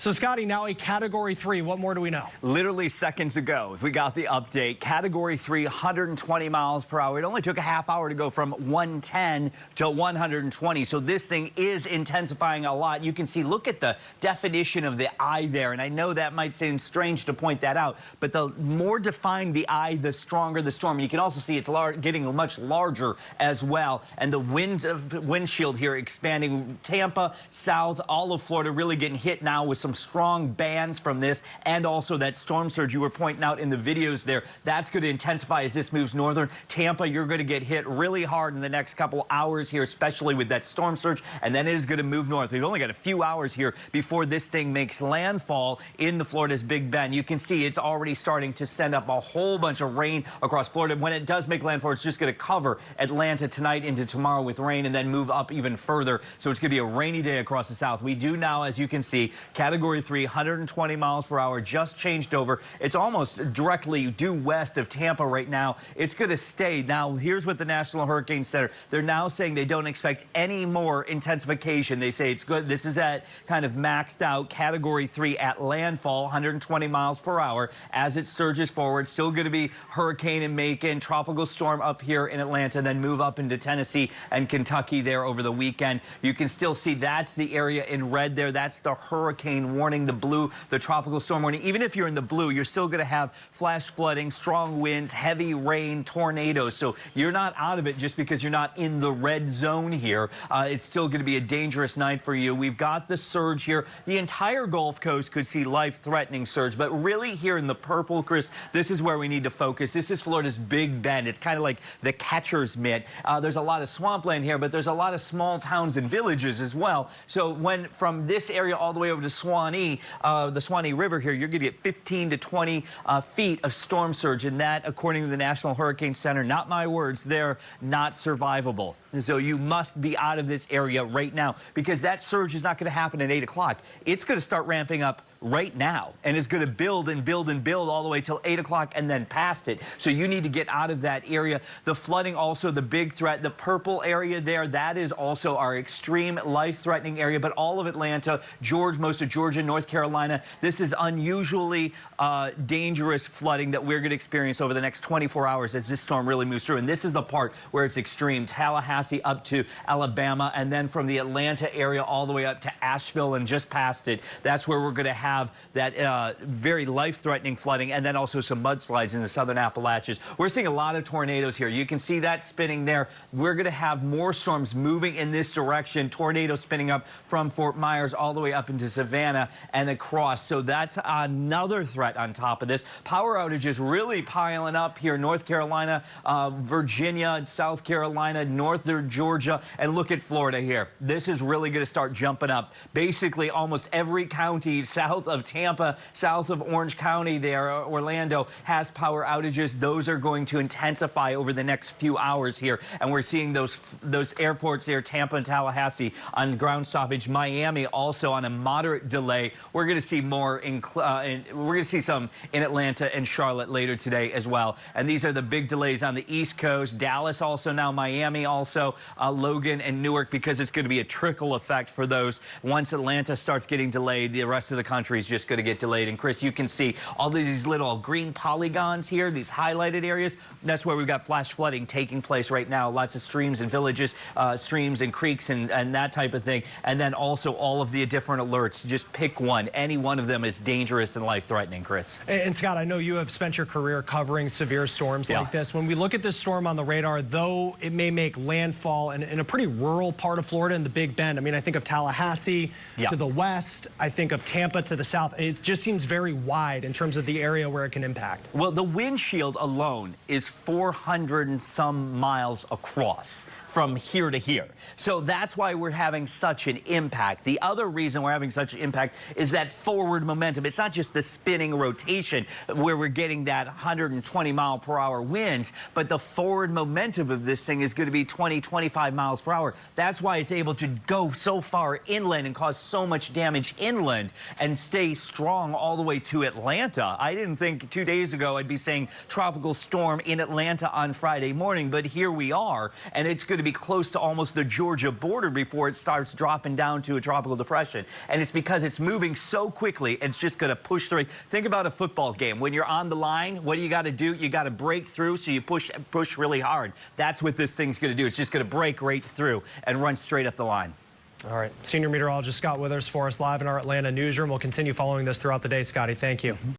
So, Scotty, now a Category 3. What more do we know? Literally seconds ago, we got the update. Category 3, 120 miles per hour. It only took a half hour to go from 110 to 120. So this thing is intensifying a lot. You can see, look at the definition of the eye there. And I know that might seem strange to point that out, but the more defined the eye, the stronger the storm. And you can also see it's getting much larger as well. And the windshield here expanding. Tampa, south, all of Florida really getting hit now with some strong bands from this, and also that storm surge you were pointing out in the videos there. That's going to intensify as this moves northern. Tampa, you're going to get hit really hard in the next couple hours here, especially with that storm surge, and then it is going to move north. We've only got a few hours here before this thing makes landfall into Florida's Big Bend. You can see it's already starting to send up a whole bunch of rain across Florida. When it does make landfall, it's just going to cover Atlanta tonight into tomorrow with rain and then move up even further. So it's going to be a rainy day across the south. We do now, as you can see, Category 3, 120 miles per hour, just changed over. It's almost directly due west of Tampa right now. It's going to stay. Now, here's what the National Hurricane Center, they're now saying they don't expect any more intensification. They say it's good. This is at kind of maxed out Category 3 at landfall, 120 miles per hour as it surges forward. Still going to be hurricane in Macon, tropical storm up here in Atlanta, then move up into Tennessee and Kentucky there over the weekend. You can still see that's the area in red there. That's the hurricane warning, the blue, the tropical storm warning. Even if you're in the blue, you're still going to have flash flooding, strong winds, heavy rain, tornadoes. So you're not out of it just because you're not in the red zone here. It's still going to be a dangerous night for you. We've got the surge here. The entire Gulf Coast could see life-threatening surge, but really here in the purple, Chris, this is where we need to focus. This is Florida's Big Bend. It's kind of like the catcher's mitt. There's a lot of swampland here, but there's a lot of small towns and villages as well. So when from this area all the way over to Swanee, the Swanee River here, you're going to get 15 to 20 feet of storm surge, and that, according to the National Hurricane Center, not my words, they're not survivable. So you must be out of this area right now, because that surge is not going to happen at 8 o'clock. It's going to start ramping up right now, and it's going to build and build and build all the way till 8 o'clock and then past it. So you need to get out of that area. The flooding, also the big threat, the purple area there, that is also our extreme life-threatening area. But all of Atlanta, most of Georgia, North Carolina, this is unusually dangerous flooding that we're going to experience over the next 24 hours as this storm really moves through. And this is the part where it's extreme. Tallahassee up to Alabama, and then from the Atlanta area all the way up to Asheville and just past it. That's where we're going to have that very life-threatening flooding, and then also some mudslides in the southern Appalachians. We're seeing a lot of tornadoes here. You can see that spinning there. We're going to have more storms moving in this direction. Tornadoes spinning up from Fort Myers all the way up into Savannah and across. So that's another threat on top of this. Power outages really piling up here. North Carolina, Virginia, South Carolina, northern Georgia, and look at Florida here. This is really going to start jumping up. Basically, almost every county south of Tampa, south of Orange County there, Orlando, has power outages. Those are going to intensify over the next few hours here. And we're seeing those airports there, Tampa and Tallahassee, on ground stoppage. Miami also on a moderate delay. We're going to see more we're going to see some in Atlanta and Charlotte later today as well. And these are the big delays on the East Coast. Dallas also now, Miami also, Logan and Newark, because it's going to be a trickle effect for those. Once Atlanta starts getting delayed, the rest of the country is just going to get delayed. And Chris, you can see all these little green polygons here, these highlighted areas. That's where we've got flash flooding taking place right now. Lots of streams and villages, streams and creeks and that type of thing. And then also all of the different alerts. Just pick one. Any one of them is dangerous and life-threatening, Chris. And Scott, I know you have spent your career covering severe storms like this. When we look at this storm on the radar, though it may make landfall in a pretty rural part of Florida in the Big Bend. I mean, I think of Tallahassee to the west. I think of Tampa to the south. It just seems very wide in terms of the area where it can impact. Well, the windshield alone is 400 and some miles across from here to here. So that's why we're having such an impact. The other reason we're having such an impact is that forward momentum. It's not just the spinning rotation where we're getting that 120 mile per hour winds, but the forward momentum of this thing is going to be 20, 25 miles per hour. That's why it's able to go so far inland and cause so much damage inland and stay strong all the way to Atlanta. I didn't think 2 days ago I'd be saying tropical storm in Atlanta on Friday morning, but here we are, and it's going to to be close to almost the Georgia border before it starts dropping down to a tropical depression. And it's because it's moving so quickly, it's just going to push through. Think about a football game. When you're on the line, what do you got to do? You got to break through, so you push really hard. That's what this thing's going to do. It's just going to break right through and run straight up the line. All right. Senior meteorologist Scott Withers for us live in our Atlanta newsroom. We'll continue following this throughout the day, Scotty. Thank you.